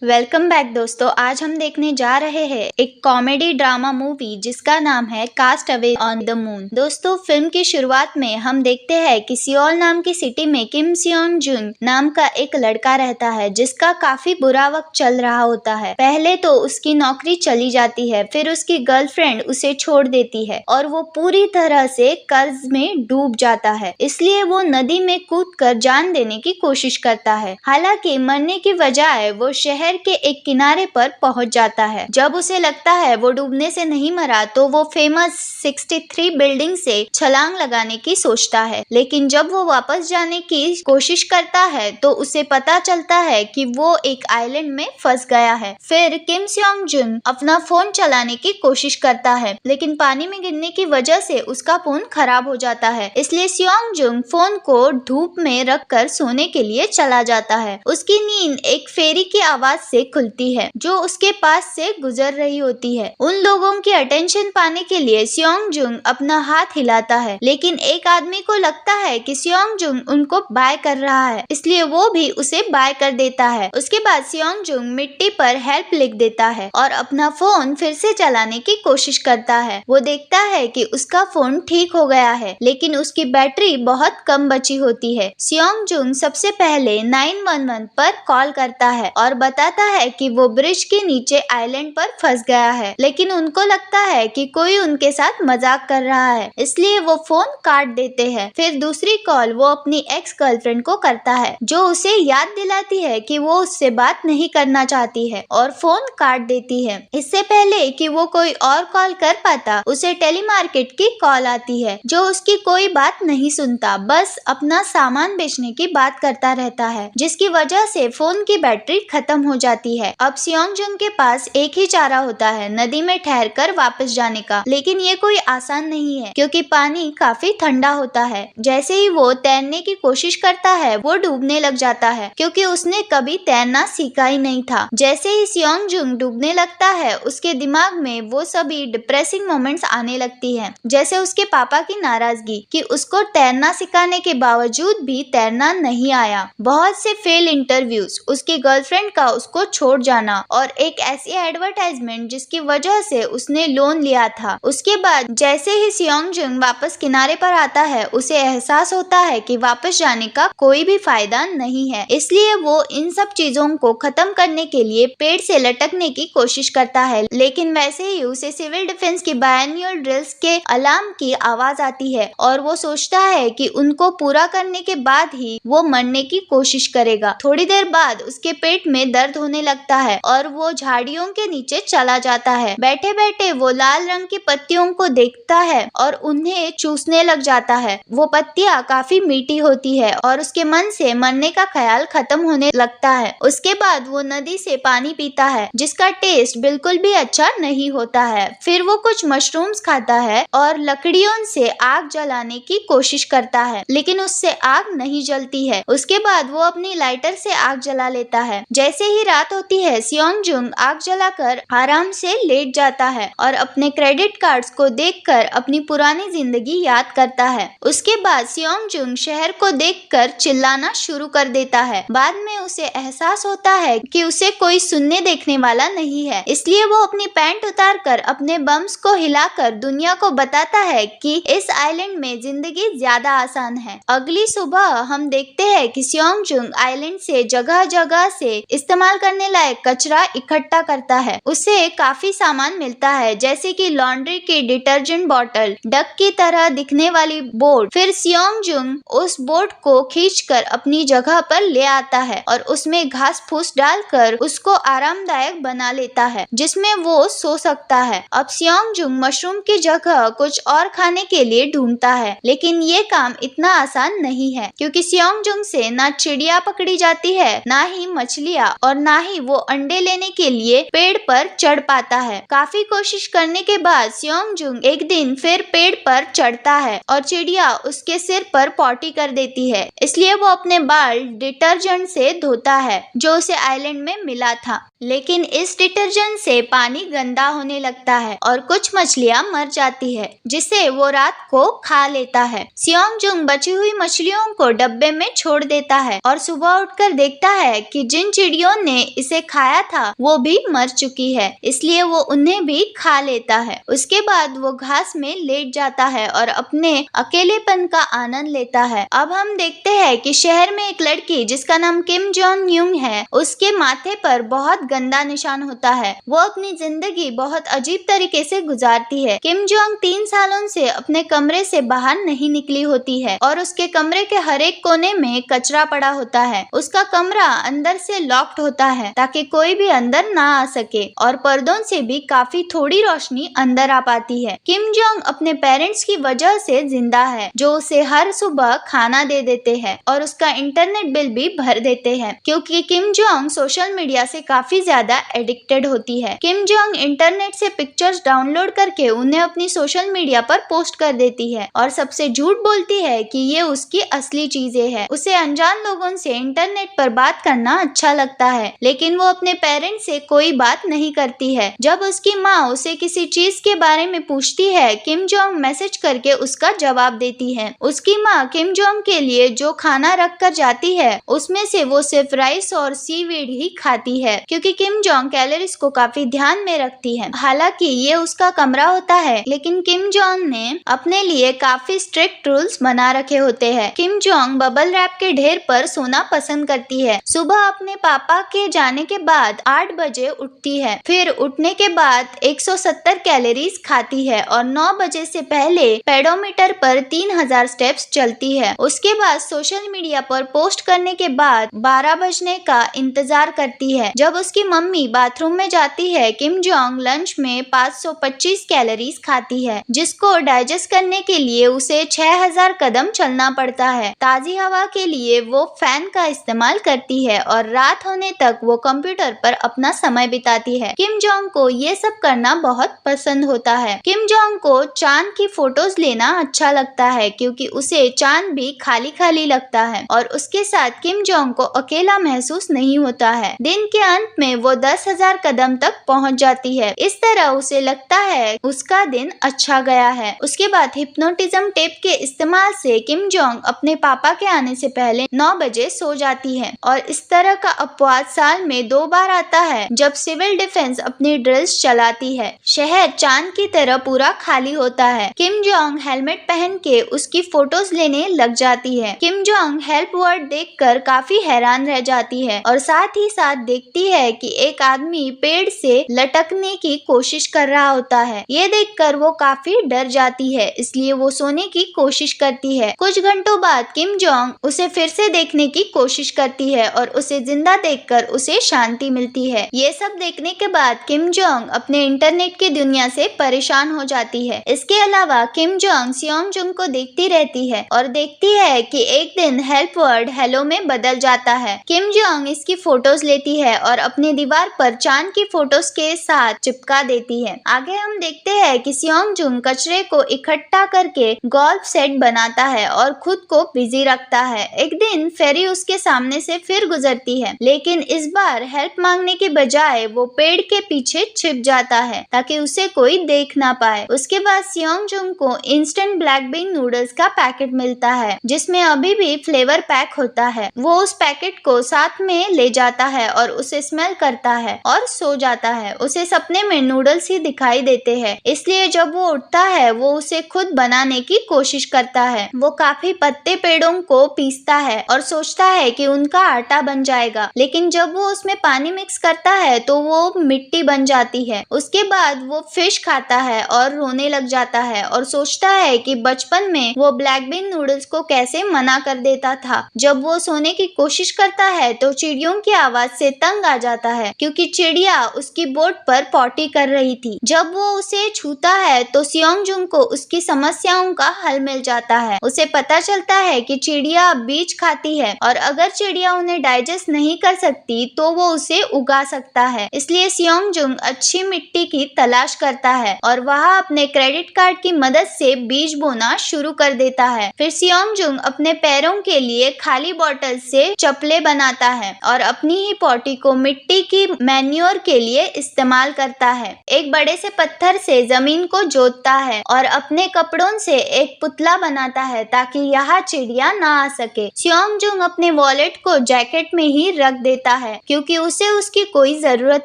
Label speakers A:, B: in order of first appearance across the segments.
A: Welcome back दोस्तों। आज हम देखने जा रहे हैं एक कॉमेडी ड्रामा मूवी जिसका नाम है cast away on the moon. दोस्तों, फिल्म की शुरुआत में हम देखते हैं कि सियोल नाम की सिटी में किम सियोन जुन नाम का एक लड़का रहता है जिसका काफी बुरा वक्त चल रहा होता है। पहले तो उसकी नौकरी चली जाती है, फिर उसकी गर्लफ्रेंड उसे छोड़ देती है और वो पूरी तरह से कर्ज में डूब जाता है। इसलिए वो नदी में कूदकर जान देने की कोशिश करता है। हालांकि मरने की बजाय वो शहर के एक किनारे पर पहुंच जाता है। जब उसे लगता है वो डूबने से नहीं मरा तो वो फेमस 63 बिल्डिंग से छलांग लगाने की सोचता है, लेकिन जब वो वापस जाने की कोशिश करता है तो उसे पता चलता है कि वो एक आइलैंड में फंस गया है। फिर किम सियोंग जुन अपना फोन चलाने की कोशिश करता है, लेकिन पानी में गिरने की वजह से उसका फोन खराब हो जाता है। इसलिए सियोंग जुन फोन को धूप में रखकर सोने के लिए चला जाता है। उसकी नींद एक फेरी की आवाज से खुलती है जो उसके पास से गुजर रही होती है। उन लोगों की अटेंशन पाने के लिए सियोंग जुन अपना हाथ हिलाता है, लेकिन एक आदमी को लगता है कि सियोंग जुन उनको बाय कर रहा है, इसलिए वो भी उसे बाय कर देता है। उसके बाद सियोंग जुन मिट्टी पर हेल्प लिख देता है और अपना फोन फिर से चलाने की कोशिश करता है। वो देखता है कि उसका फोन ठीक हो गया है, लेकिन उसकी बैटरी बहुत कम बची होती है। सियोंग जुन सबसे पहले 911 पर कॉल करता है और बताता है कि वो ब्रिज के नीचे आइलैंड पर फंस गया है, लेकिन उनको लगता है कि कोई उनके साथ मजाक कर रहा है, इसलिए वो फोन काट देते हैं। फिर दूसरी कॉल वो अपनी एक्स गर्लफ्रेंड को करता है जो उसे याद दिलाती है कि वो उससे बात नहीं करना चाहती है और फोन काट देती है। इससे पहले कि वो कोई और कॉल कर पाता, उसे टेलीमार्केट की कॉल आती है जो उसकी कोई बात नहीं सुनता, बस अपना सामान बेचने की बात करता रहता है, जिसकी वजह से फोन की बैटरी खत्म हो जाती है। अब सियोंग जुन के पास एक ही चारा होता है, नदी में ठहरकर वापस जाने का, लेकिन ये कोई आसान नहीं है क्योंकि पानी काफी ठंडा होता है। जैसे ही वो तैरने की कोशिश करता है वो डूबने लग जाता है क्योंकि उसने कभी तैरना सीखा ही नहीं था। जैसे ही सियोंग जुन डूबने लगता है उसके दिमाग में वो सभी डिप्रेसिंग मोमेंट्स आने लगती है, जैसे उसके पापा की नाराजगी कि उसको तैरना सिखाने के बावजूद भी तैरना नहीं आया, बहुत से फेल इंटरव्यूज, उसकी गर्लफ्रेंड का उसको छोड़ जाना और एक ऐसी एडवर्टाइजमेंट जिसकी वजह से उसने लोन लिया था। उसके बाद जैसे ही सियोंग जुन वापस किनारे पर आता है उसे एहसास होता है कि वापस जाने का कोई भी फायदा नहीं है, इसलिए वो इन सब चीजों को खत्म करने के लिए पेड़ से लटकने की कोशिश करता है, लेकिन वैसे ही उसे सिविल डिफेंस की बायनियल ड्रिल्स के अलार्म की आवाज आती है और वो सोचता है कि उनको पूरा करने के बाद ही वो मरने की कोशिश करेगा। थोड़ी देर बाद उसके पेट में दर्द होने लगता है और वो झाड़ियों के नीचे चला जाता है। बैठे बैठे वो लाल रंग की पत्तियों को देखता है और उन्हें चूसने लग जाता है। वो पत्तियां काफी मीठी होती है और उसके मन से मरने का ख्याल खत्म होने लगता है। उसके बाद वो नदी से पानी पीता है जिसका टेस्ट बिल्कुल भी अच्छा नहीं होता है। फिर वो कुछ मशरूम्स खाता है और लकड़ियों से आग जलाने की कोशिश करता है, लेकिन उससे आग नहीं जलती है। उसके बाद वो अपनी लाइटर से आग जला लेता है। जैसे ही रात होती है सियोंग जुन आग जलाकर आराम से लेट जाता है और अपने क्रेडिट कार्ड्स को देखकर अपनी पुरानी जिंदगी याद करता है। उसके बाद सियोंग जुन शहर को देखकर चिल्लाना शुरू कर देता है। बाद में उसे एहसास होता है कि उसे कोई सुनने देखने वाला नहीं है, इसलिए वो अपनी पैंट उतारकर अपने बम्स को हिलाकर दुनिया को बताता है कि इस आइलैंड में जिंदगी ज्यादा आसान है। अगली सुबह हम देखते हैं कि सियोंग जुन आइलैंड से जगह जगह से इस्तेमाल करने लायक कचरा इकट्ठा करता है। उसे काफी सामान मिलता है जैसे कि लॉन्ड्री की डिटर्जेंट बॉटल, डक की तरह दिखने वाली बोट। फिर सियोंग जुन उस बोट को खींचकर अपनी जगह पर ले आता है और उसमें घास फूस डालकर उसको आरामदायक बना लेता है जिसमें वो सो सकता है। अब सियोंग जुन मशरूम की जगह कुछ और खाने के लिए ढूंढता है, लेकिन ये काम इतना आसान नहीं है क्योंकि सियोंग जुन से ना चिड़िया पकड़ी जाती है, ना ही मछलियाँ, और ना ही वो अंडे लेने के लिए पेड़ पर चढ़ पाता है। काफी कोशिश करने के बाद सियोंग जुन एक दिन फिर पेड़ पर चढ़ता है और चिड़िया उसके सिर पर पॉटी कर देती है, इसलिए वो अपने बाल डिटर्जेंट से धोता है जो उसे आइलैंड में मिला था। लेकिन इस डिटर्जेंट से पानी गंदा होने लगता है और कुछ मछलियां मर जाती है जिसे वो रात को खा लेता है। सियोंग जुन बची हुई मछलियों को डब्बे में छोड़ देता है और सुबह उठकर देखता है कि जिन चिड़ियों जिन्होंने इसे खाया था वो भी मर चुकी है, इसलिए वो उन्हें भी खा लेता है। उसके बाद वो घास में लेट जाता है और अपने अकेलेपन का आनंद लेता है। अब हम देखते हैं कि शहर में एक लड़की जिसका नाम किम जोंग यूंग है, उसके माथे पर बहुत गंदा निशान होता है। वो अपनी जिंदगी बहुत अजीब तरीके से गुजारती है। किम जोंग 3 सालों से अपने कमरे से बाहर नहीं निकली होती है और उसके कमरे के हर एक कोने में कचरा पड़ा होता है। उसका कमरा अंदर से लॉक्ड होता है ताकि कोई भी अंदर ना आ सके और पर्दों से भी काफी थोड़ी रोशनी अंदर आ पाती है। किम जोंग अपने पेरेंट्स की वजह से जिंदा है, जो उसे हर सुबह खाना दे देते हैं और उसका इंटरनेट बिल भी भर देते हैं, क्योंकि किम जोंग सोशल मीडिया से काफी ज्यादा एडिक्टेड होती है। किम जोंग इंटरनेट से पिक्चर्स डाउनलोड करके उन्हें अपनी सोशल मीडिया पर पोस्ट कर देती है और सबसे झूठ बोलती है कि ये उसकी असली चीजें हैं। उसे अनजान लोगों से इंटरनेट पर बात करना अच्छा लगता है, लेकिन वो अपने पेरेंट्स से कोई बात नहीं करती है। जब उसकी माँ उसे किसी चीज के बारे में पूछती है, किम जोंग मैसेज करके उसका जवाब देती है। उसकी माँ किम जोंग के लिए जो खाना रख कर जाती है उसमें से वो सिर्फ राइस और सीवीड ही खाती है, क्योंकि किम जोंग कैलोरीज को काफी ध्यान में रखती है। हालांकि ये उसका कमरा होता है, लेकिन किम जोंग ने अपने लिए काफी स्ट्रिक्ट रूल्स बना रखे होते हैं। किम जोंग बबल रैप के ढेर पर सोना पसंद करती है। सुबह अपने पापा के जाने के बाद 8 बजे उठती है, फिर उठने के बाद 170 कैलोरीज खाती है और 9 बजे से पहले पेडोमीटर पर 3000 स्टेप्स चलती है। उसके बाद सोशल मीडिया पर पोस्ट करने के बाद 12 बजने का इंतजार करती है। जब उसकी मम्मी बाथरूम में जाती है, किम जोंग लंच में 525 कैलोरीज खाती है, जिसको डाइजेस्ट करने के लिए उसे 6000 कदम चलना पड़ता है। ताजी हवा के लिए वो फैन का इस्तेमाल करती है और रात होने तक वो कंप्यूटर पर अपना समय बिताती है। किम जोंग को ये सब करना बहुत पसंद होता है। किम जोंग को चांद की फोटोज लेना अच्छा लगता है, क्योंकि उसे चांद भी खाली खाली लगता है और उसके साथ किम जोंग को अकेला महसूस नहीं होता है। दिन के अंत में वो 10,000 कदम तक पहुंच जाती है। इस तरह उसे लगता है उसका दिन अच्छा गया है। उसके बाद हिप्नोटिज्म टेप के इस्तेमाल से किम जोंग अपने पापा के आने से पहले 9 बजे सो जाती है और इस तरह का अपवाद साल में 2 बार आता है, जब सिविल डिफेंस अपनी ड्रिल्स चलाती है। शहर चांद की तरह पूरा खाली होता है। किम जोंग हेलमेट पहन के उसकी फोटोज लेने लग जाती है। किम जोंग हेल्प वर्ड देखकर काफी हैरान रह जाती है और साथ ही साथ देखती है कि एक आदमी पेड़ से लटकने की कोशिश कर रहा होता है। ये देखकर वो काफी डर जाती है, इसलिए वो सोने की कोशिश करती है। कुछ घंटों बाद किम जोंग उसे फिर से देखने की कोशिश करती है और उसे जिंदा देखकर उसे शांति मिलती है। ये सब देखने के बाद किम जोंग अपने इंटरनेट की दुनिया से परेशान हो जाती है। इसके अलावा किम जोंग सियोंग जुंग को देखती रहती है और देखती है कि एक दिन हेल्प वर्ड हेलो में बदल जाता है। किम जोंग इसकी फोटोज लेती है और अपनी दीवार पर चांद की फोटोज के साथ चिपका देती है। आगे हम देखते हैं कि सियोंग जुंग कचरे को इकट्ठा करके गोल्फ सेट बनाता है और खुद को बिजी रखता है। एक दिन फेरी उसके सामने से फिर गुजरती है, लेकिन इस बार हेल्प मांगने के बजाय वो पेड़ के पीछे छिप जाता है ताकि उसे कोई देख ना पाए। उसके बाद सियोंग जुंग को इंस्टेंट ब्लैक बीन नूडल्स का पैकेट मिलता है, जिसमें अभी भी फ्लेवर पैक होता है। वो उस पैकेट को साथ में ले जाता है और उसे स्मेल करता है और सो जाता है। उसे सपने में नूडल्स ही दिखाई देते हैं, इसलिए जब वो उठता है वो उसे खुद बनाने की कोशिश करता है। वो काफी पत्ते पेड़ों को पीसता है और सोचता है कि उनका आटा बन जाएगा, लेकिन जब वो उसमें पानी मिक्स करता है तो वो मिट्टी बन जाती है। उसके बाद वो फिश खाता है और रोने लग जाता है और सोचता है कि बचपन में वो ब्लैक बीन नूडल्स को कैसे मना कर देता था। जब वो सोने की कोशिश करता है तो चिड़ियों की आवाज से तंग आ जाता है, क्योंकि चिड़िया उसकी बोट पर पॉटी कर रही थी। जब वो उसे छूता है तो सियोंग जुंग को उसकी समस्याओं का हल मिल जाता है। उसे पता चलता है कि चिड़िया बीज खाती है और अगर चिड़िया उन्हें डाइजेस्ट नहीं कर सकती तो वो उसे उगा सकता है। इसलिए सियोंग जुंग अच्छी मिट्टी की तलाश करता है और वहाँ अपने क्रेडिट कार्ड की मदद से बीज बोना शुरू कर देता है। फिर सियोंग जुंग अपने पैरों के लिए खाली बोतल से चप्पलें बनाता है और अपनी ही पॉटी को मिट्टी की मैन्योर के लिए इस्तेमाल करता है। एक बड़े से पत्थर से जमीन को जोतता है और अपने कपड़ों से एक पुतला बनाता है ताकि यहाँ चिड़िया ना आ सके। सियोंग जुंग अपने वॉलेट को जैकेट में ही रख देता है क्योंकि उसे उसकी कोई जरूरत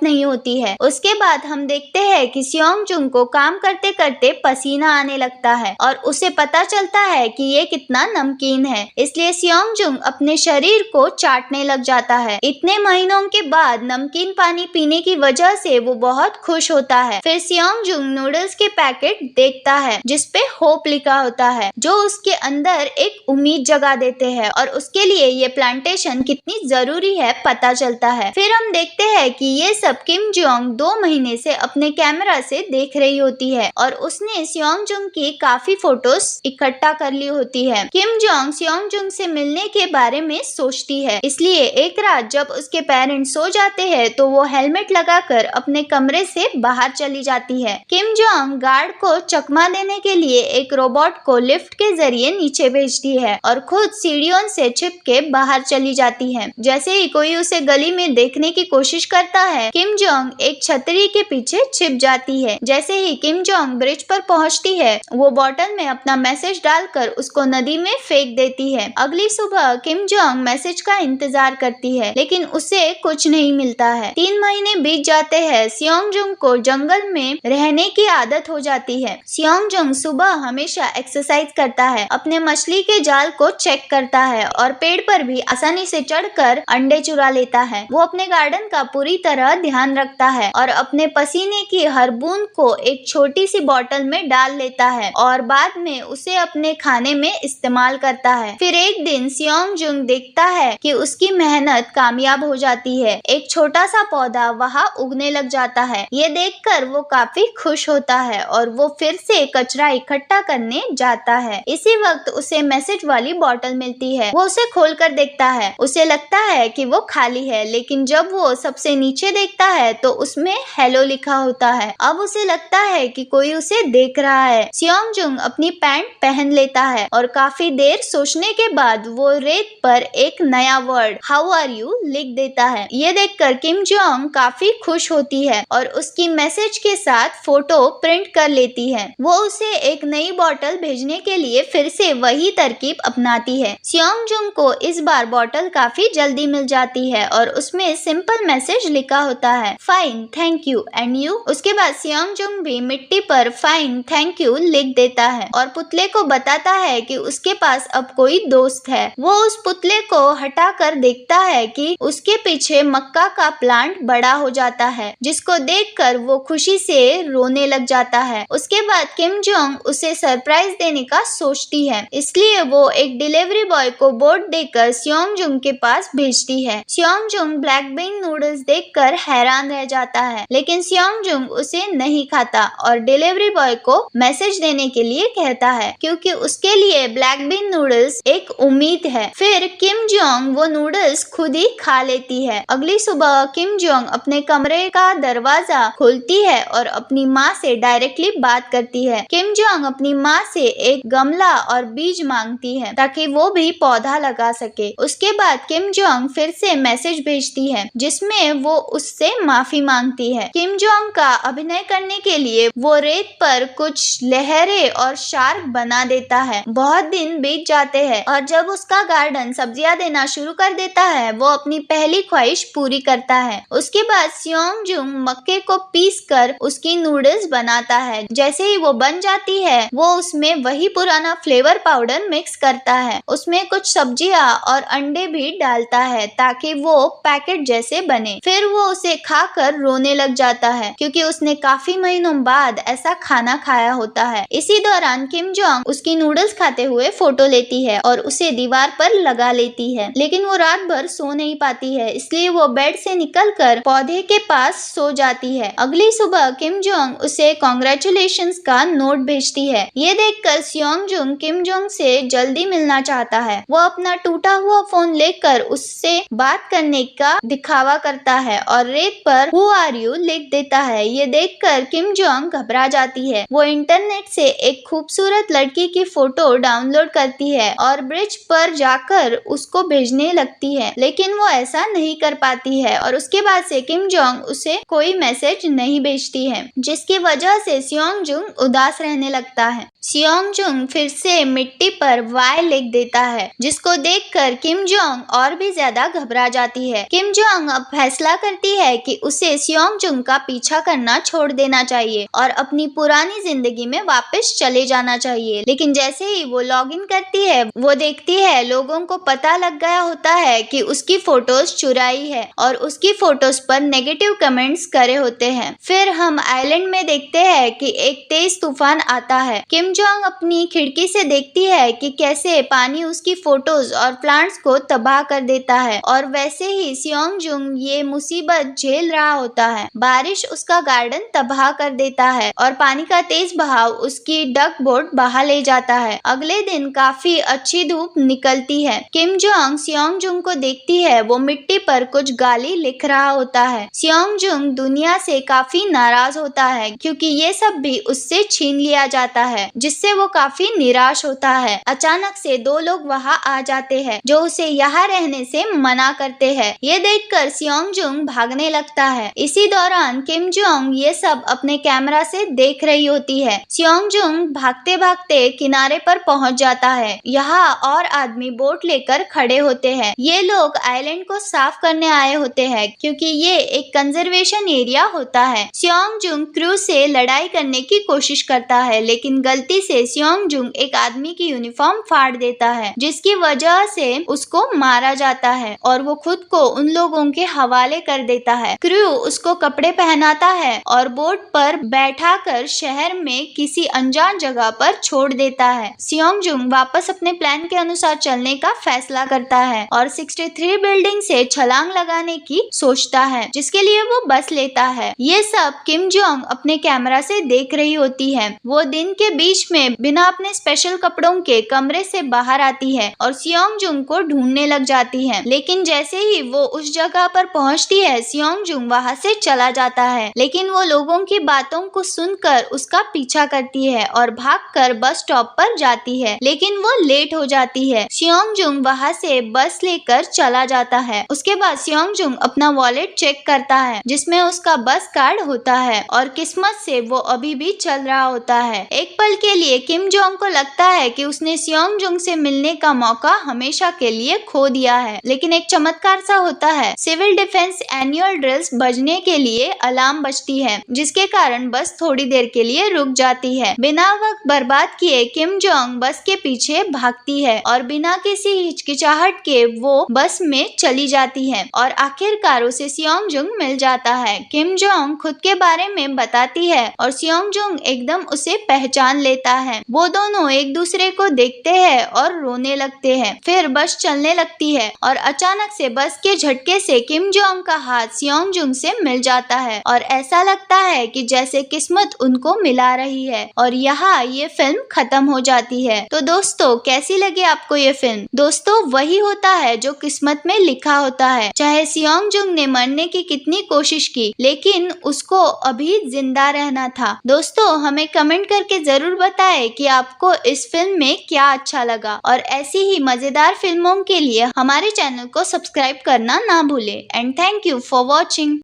A: नहीं होती है। उसके बाद हम देखते हैं कि सियोंग जुंग को काम करते करते पसीना आने लगता है और उसे पता चलता है कि ये कितना नमकीन है, इसलिए सियोंग जुंग अपने शरीर को चाटने लग जाता है। इतने महीनों के बाद नमकीन पानी पीने की वजह से वो बहुत खुश होता है। फिर सियोंग जुंग नूडल्स के पैकेट देखता है जिसपे होप लिखा होता है, जो उसके अंदर एक उम्मीद जगा देते हैं और उसके लिए ये प्लांटेशन कितनी जरूरी है पता चलता है। फिर हम देखते हैं कि ये सब किम जोंग 2 महीने से अपने कैमरा से देख रही होती है और उसने सियोंग जुंग की काफी फोटोज इकट्ठा कर ली होती है। किम जोंग सियोंग जुंग से मिलने के बारे में सोचती है, इसलिए एक रात जब उसके पेरेंट्स सो जाते हैं तो वो हेलमेट लगाकर अपने कमरे से बाहर चली जाती है। किम जोंग गार्ड को चकमा देने के लिए एक रोबोट को लिफ्ट के जरिए नीचे भेजती है और खुद सीढ़ियों से छिप के बाहर चली जाती है। जैसे ही कोई उसे गली में देखने की कोशिश करता है, किम जोंग एक छतरी के पीछे छिप जाती है। जैसे ही किम जोंग ब्रिज पर पहुंचती है, वो बॉटल में अपना मैसेज डालकर उसको नदी में फेंक देती है। अगली सुबह किम जोंग मैसेज का इंतजार करती है, लेकिन उसे कुछ नहीं मिलता है। 3 महीने बीत जाते हैं। सियोंग जुंग को जंगल में रहने की आदत हो जाती है। सियोंग जुंग सुबह हमेशा एक्सरसाइज करता है, अपने मछली के जाल को चेक करता है और पेड़ पर भी आसानी से चढ़कर अंडे चुरा लेता है। वो अपने गार्डन का पूरी तरह ध्यान रखता है और अपने पसीने की हर बूंद को एक छोटी सी बोतल में डाल लेता है और बाद में उसे अपने खाने में इस्तेमाल करता है। फिर एक दिन सियोंग जुंग देखता है कि उसकी मेहनत कामयाब हो जाती है। एक छोटा सा पौधा वहाँ उगने लग जाता है। ये देखकर वो काफी खुश होता है और वो फिर से कचरा इकट्ठा करने जाता है। इसी वक्त उसे मैसेज वाली बोतल मिलती है। वो उसे खोलकर देखता है। उसे लगता है कि वो खाली है, लेकिन जब वो सबसे नीचे देखता है तो उसमें हेलो लिखा होता है। अब उसे लगता है कि कोई उसे देख रहा है। सियोंग जुंग अपनी पैंट पहन लेता है और काफी देर सोचने के बाद वो रेत पर एक नया वर्ड हाउ आर यू लिख देता है। ये देखकर किम जोंग काफी खुश होती है और उसकी मैसेज के साथ फोटो प्रिंट कर लेती है। वो उसे एक नई बोतल भेजने के लिए फिर से वही तरकीब अपनाती है। सियोंग जुंग को इस बार बोतल काफी जल्दी मिल जाती है और उसमें सिंपल मैसेज लिखा होता है, fine thank you and you. उसके बाद सियोंग जुंग भी मिट्टी पर फाइन थैंक यू लिख देता है और पुतले को बताता है कि उसके पास अब कोई दोस्त है। वो उस पुतले को हटाकर देखता है कि उसके पीछे मक्का का प्लांट बड़ा हो जाता है, जिसको देखकर वो खुशी से रोने लग जाता है। उसके बाद किम जोंग उसे सरप्राइज देने का सोचती है, इसलिए वो एक डिलीवरी बॉय को बोर्ड देकर सियोंग जुंग के पास भेजती है। सियोंग जुंग ब्लैक बीन नूडल्स देखकर हैरान रह जाता है, लेकिन सियोंग जुंग उसे नहीं खाता और डिलीवरी बॉय को मैसेज देने के लिए कहता है, क्योंकि उसके लिए ब्लैक बीन नूडल्स एक उम्मीद है। फिर किम जोंग वो नूडल्स खुद ही खा लेती है। अगली सुबह किम जोंग अपने कमरे का दरवाजा खोलती है और अपनी माँ से डायरेक्टली बात करती है। किम जोंग अपनी माँ से एक गमला और बीज मांगती है ताकि वो भी पौधा लगा सके। उसके बाद किम जोंग फिर से मैसेज भेजती है जिसमें वो उससे माफी मांगती है। किम जोंग का अभिनय करने के लिए वो रेत पर कुछ लहरें और शार्क बना देता है। बहुत दिन बीत जाते हैं और जब उसका गार्डन सब्जियां देना शुरू कर देता है, वो अपनी पहली ख्वाहिश पूरी करता है। उसके बाद सियोंग जुंग मक्के को पीस कर उसकी नूडल्स बनाता है। जैसे ही वो बन जाती है, वो उसमें वही पुराना फ्लेवर पाउडर मिक्स करता है। उसमें कुछ सब्जियां और अंडे भी डालता है ताकि वो पैकेट जैसे बने। फिर वो उसे खाकर रोने लग जाता है क्योंकि उसने काफी महीनों बाद ऐसा खाना खाया होता है। इसी दौरान किम जोंग उसकी नूडल्स खाते हुए फोटो लेती है और उसे दीवार पर लगा लेती है, लेकिन वो रात भर सो नहीं पाती है, इसलिए वो बेड से निकलकर पौधे के पास सो जाती है। अगली सुबह किम जोंग उसे कांग्रेचुलेशंस का नोट भेजती है। ये देखकर सियोंग जुंग किम जोंग से जल्दी मिलना चाहता है। वो अपना टूटा हुआ फोन लेकर उससे बात करने का दिखावा करता है और रेत पर हु आर यू लिख देता है। ये देखकर किम जोंग घबरा जाती है। वो इंटरनेट से एक खूबसूरत लड़की की फोटो डाउनलोड करती है और ब्रिज पर जाकर उसको भेजने लगती है, लेकिन वो ऐसा नहीं कर पाती है और उसके बाद से किम जोंग उसे कोई मैसेज नहीं भेजती है, जिसकी वजह से सियोंग जुंग उदास रहने लगता है। सियोंग जुंग फिर से मिट्टी पर वाई लिख देता है, जिसको देखकर किम जोंग और भी ज्यादा घबरा जाती जाती है। किम जोंग अब फैसला करती है कि उसे सियोंग जुंग का पीछा करना छोड़ देना चाहिए और अपनी पुरानी जिंदगी में वापस चले जाना चाहिए। लेकिन जैसे ही वो लॉग इन करती है, वो देखती है लोगों को पता लग गया होता है कि उसकी फोटोज चुराई है और उसकी फोटोज पर नेगेटिव कमेंट्स करे होते हैं। फिर हम आइलैंड में देखते हैं कि एक तेज तूफान आता है। किम जोंग अपनी खिड़की से देखती है कि कैसे पानी उसकी फोटोज और प्लांट्स को तबाह कर देता है और वैसे ही सियोंग जुंग ये मुसीबत झेल रहा होता है। बारिश उसका गार्डन तबाह कर देता है और पानी का तेज बहाव उसकी डक बोट बहा ले जाता है। अगले दिन काफी अच्छी धूप निकलती है। किम जोंग सियोंग जुंग को देखती है, वो मिट्टी पर कुछ गाली लिख रहा होता है। सियोंग जुंग दुनिया से काफी नाराज होता है क्योंकि ये सब भी उससे छीन लिया जाता है, जिससे वो काफी निराश होता है। अचानक से दो लोग वहाँ आ जाते हैं जो उसे यहाँ रहने से मना करते हैं। ये देखकर सियोंग जुंग भागने लगता है। इसी दौरान किम जोंग ये सब अपने कैमरा से देख रही होती है। सियोंग जुंग भागते भागते किनारे पर पहुंच जाता है। यहाँ और आदमी बोट लेकर खड़े होते हैं। ये लोग आइलैंड को साफ करने आए होते हैं क्योंकि ये एक कंजर्वेशन एरिया होता है। सियोंग जुंग क्रू से लड़ाई करने की कोशिश करता है, लेकिन गलती से सियोंग जुंग एक आदमी की यूनिफॉर्म फाड़ देता है, जिसकी वजह से उसको मारा जाता है और वो खुद को उन लोगों के हवाले कर देता है। क्रू उसको कपड़े पहनाता है और बोट पर बैठाकर शहर में किसी अनजान जगह पर छोड़ देता है। सियोंग जुंग वापस अपने प्लान के अनुसार चलने का फैसला करता है और 63 बिल्डिंग से छलांग लगाने की सोचता है, जिसके लिए वो बस लेता है। ये सब किम जोंग अपने कैमरा से देख रही होती है। वो दिन के बीच में बिना अपने स्पेशल कपड़ों के कमरे से बाहर आती है और सियोंग जुंग को ढूंढने लग जाती है। लेकिन जैसे ही वो उस जगह पर पहुंचती है, सियोंग जुंग वहां से चला जाता है। लेकिन वो लोगों की बातों को सुनकर उसका पीछा करती है और भागकर बस स्टॉप पर जाती है, लेकिन वो लेट हो जाती है। सियोंग जुंग वहां से बस लेकर चला जाता है। उसके बाद सियोंग जुंग अपना वॉलेट चेक करता है, जिसमें उसका बस कार्ड होता है और किस्मत से वो अभी भी चल रहा होता है। एक पल के लिए किम जोंग को लगता है कि उसने सियोंग जुंग से मिलने का मौका हमेशा के लिए खो दिया है, लेकिन एक चमत्कार सा होता है। सिविल डिफेंस एनुअल ड्रिल्स बजने के लिए अलार्म बजती है, जिसके कारण बस थोड़ी देर के लिए रुक जाती है। बिना वक्त बर्बाद किए किम जोंग बस के पीछे भागती है और बिना किसी हिचकिचाहट के वो बस में चली जाती है और आखिरकार उसे सियोंग जुंग मिल जाता है। किम जोंग खुद के बारे में बताती है और सियोंग जुंग एकदम उसे पहचान लेता है। वो दोनों एक दूसरे को देखते हैं और रोने लगते हैं। फिर बस चलने लगती है और अचानक से बस के झटके से किम जोंग का हाथ सियोंग जुंग से मिल जाता है और ऐसा लगता है कि जैसे किस्मत उनको मिला रही है। और यहाँ ये फिल्म खत्म हो जाती है। तो दोस्तों, कैसी लगी आपको ये फिल्म? दोस्तों, वही होता है जो किस्मत में लिखा होता है। चाहे सियोंग जुंग ने मरने की कितनी कोशिश की, लेकिन उसको अभी जिंदा रहना था। दोस्तों, हमें कमेंट करके जरूर बताएं कि आपको इस फिल्म में क्या अच्छा लगा और ऐसी ही मजेदार फिल्मों के लिए हमारे चैनल को सब्सक्राइब करना ना भूलें। And thank you for watching.